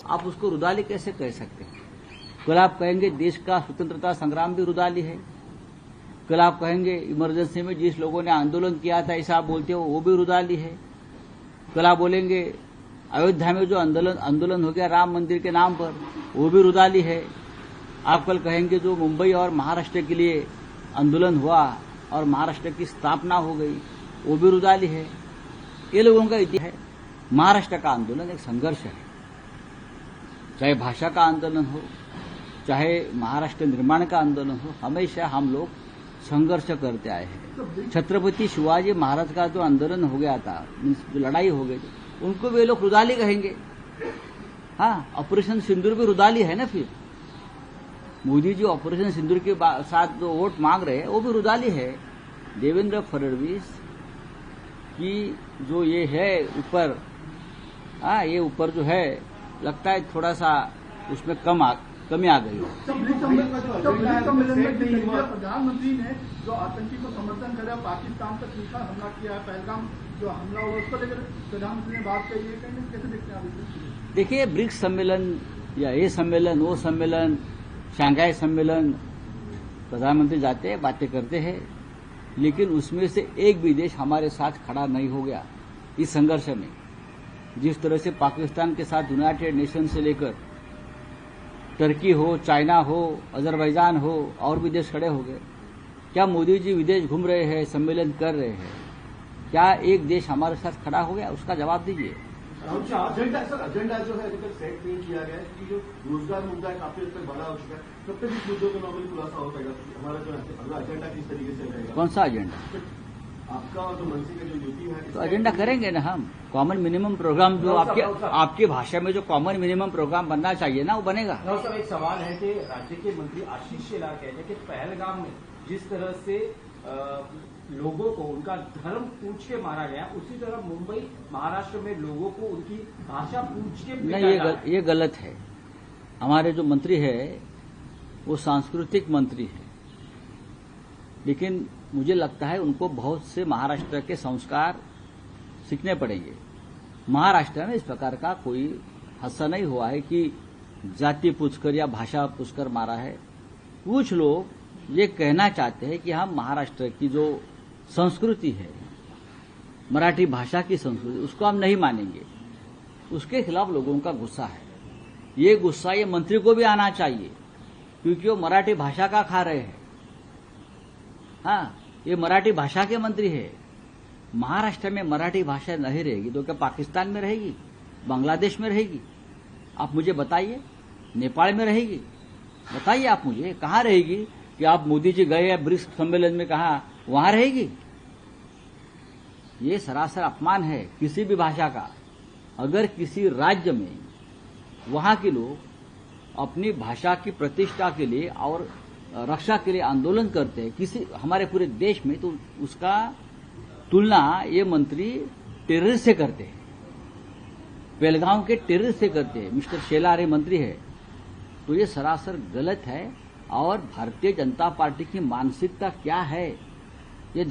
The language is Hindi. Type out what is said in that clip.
आप उसको रुदाली कैसे कह सकते हैं। कल आप कहेंगे देश का स्वतंत्रता संग्राम भी रुदाली है। कल आप कहेंगे इमरजेंसी में जिस लोगों ने आंदोलन किया था ऐसा आप बोलते हो वो भी रुदाली है। कल आप बोलेंगे अयोध्या में जो आंदोलन हो गया राम मंदिर के नाम पर वो भी रुदाली है। आप कल कहेंगे जो मुंबई और महाराष्ट्र के लिए आंदोलन हुआ और महाराष्ट्र की स्थापना हो गई वो भी रुदाली है। ये लोगों का इतिहास है। महाराष्ट्र का आंदोलन एक संघर्ष है, चाहे भाषा का आंदोलन हो चाहे महाराष्ट्र निर्माण का आंदोलन हो, हमेशा हम लोग संघर्ष करते आए हैं। छत्रपति शिवाजी महाराज का जो आंदोलन हो गया था, जो लड़ाई हो गई थी, उनको वे लोग रुदाली कहेंगे। हाँ, ऑपरेशन सिंदूर भी रुदाली है ना। फिर मोदी जी ऑपरेशन सिंदूर के साथ जो वोट मांग रहे हैं वो भी रुदाली है। देवेंद्र फडणवीस की जो ये है ऊपर, हाँ ये ऊपर जो है लगता है थोड़ा सा उसमें कमी आ गई है। प्रधानमंत्री ने जो आतंकी को समर्थन कर पाकिस्तान पर तीखा हमला किया है, पहलगाम जो हमला हुआ उसको लेकर प्रधानमंत्री ने बात कही है, कैसे देखते हैं आप? देखिए, ब्रिक्स सम्मेलन या ये सम्मेलन वो सम्मेलन, शंघाई सम्मेलन, प्रधानमंत्री जाते हैं बातें करते हैं, लेकिन उसमें से एक भी देश हमारे साथ खड़ा नहीं हो गया इस संघर्ष में। जिस तरह से पाकिस्तान के साथ यूनाइटेड नेशन से लेकर टर्की हो, चाइना हो, अजरबैजान हो और भी देश खड़े हो गए। क्या मोदी जी विदेश घूम रहे हैं, सम्मेलन कर रहे हैं, क्या एक देश हमारे साथ खड़ा हो गया? उसका जवाब दीजिए। एजेंडा जो है सेट नहीं किया गया है कि जो रोजगार मुद्दा है काफी हद तक बड़ा हो चुका है, तब तक इस मुद्दों का नॉर्मली खुलासा हो पाएगा। हमारा जो अगला एजेंडा किस तरीके से रहेगा? कौन सा एजेंडा? आपका और जो मंत्री का जो ड्यूटी है तो एजेंडा करेंगे ना हम। कॉमन मिनिमम प्रोग्राम जो आपकी भाषा में जो कॉमन मिनिमम प्रोग्राम बनना चाहिए ना वो बनेगा। साहब, एक सवाल है कि राज्य के मंत्री आशीष शेलार कहते हैं कि पहलगाम में जिस तरह से लोगों को उनका धर्म पूछ के मारा गया, उसी तरह मुंबई महाराष्ट्र में लोगों को उनकी भाषा पूछ के नहीं, ये गलत है। हमारे जो मंत्री है वो सांस्कृतिक मंत्री है, लेकिन मुझे लगता है उनको बहुत से महाराष्ट्र के संस्कार सीखने पड़ेंगे। महाराष्ट्र में इस प्रकार का कोई हादसा नहीं हुआ है कि जाति पूछकर या भाषा पूछकर मारा है। कुछ लोग ये कहना चाहते हैं कि हम महाराष्ट्र की जो संस्कृति है, मराठी भाषा की संस्कृति, उसको हम नहीं मानेंगे। उसके खिलाफ लोगों का गुस्सा है। ये गुस्सा ये मंत्री को भी आना चाहिए, क्योंकि वो मराठी भाषा का खा रहे हैं। हाँ, ये मराठी भाषा के मंत्री है। महाराष्ट्र में मराठी भाषा नहीं रहेगी तो क्या पाकिस्तान में रहेगी, बांग्लादेश में रहेगी? आप मुझे बताइए। नेपाल में रहेगी? बताइए आप मुझे कहाँ रहेगी? कि आप मोदी जी गए ब्रिक्स सम्मेलन में, कहा वहां रहेगी? ये सरासर अपमान है किसी भी भाषा का। अगर किसी राज्य में वहां के लोग अपनी भाषा की प्रतिष्ठा के लिए और रक्षा के लिए आंदोलन करते हैं किसी हमारे पूरे देश में, तो उसका तुलना ये मंत्री टेररिस्ट से करते हैं, पहलगाम के टेररिस्ट से करते हैं। मिस्टर शेलार मंत्री है, तो ये सरासर गलत है। और भारतीय जनता पार्टी की मानसिकता क्या है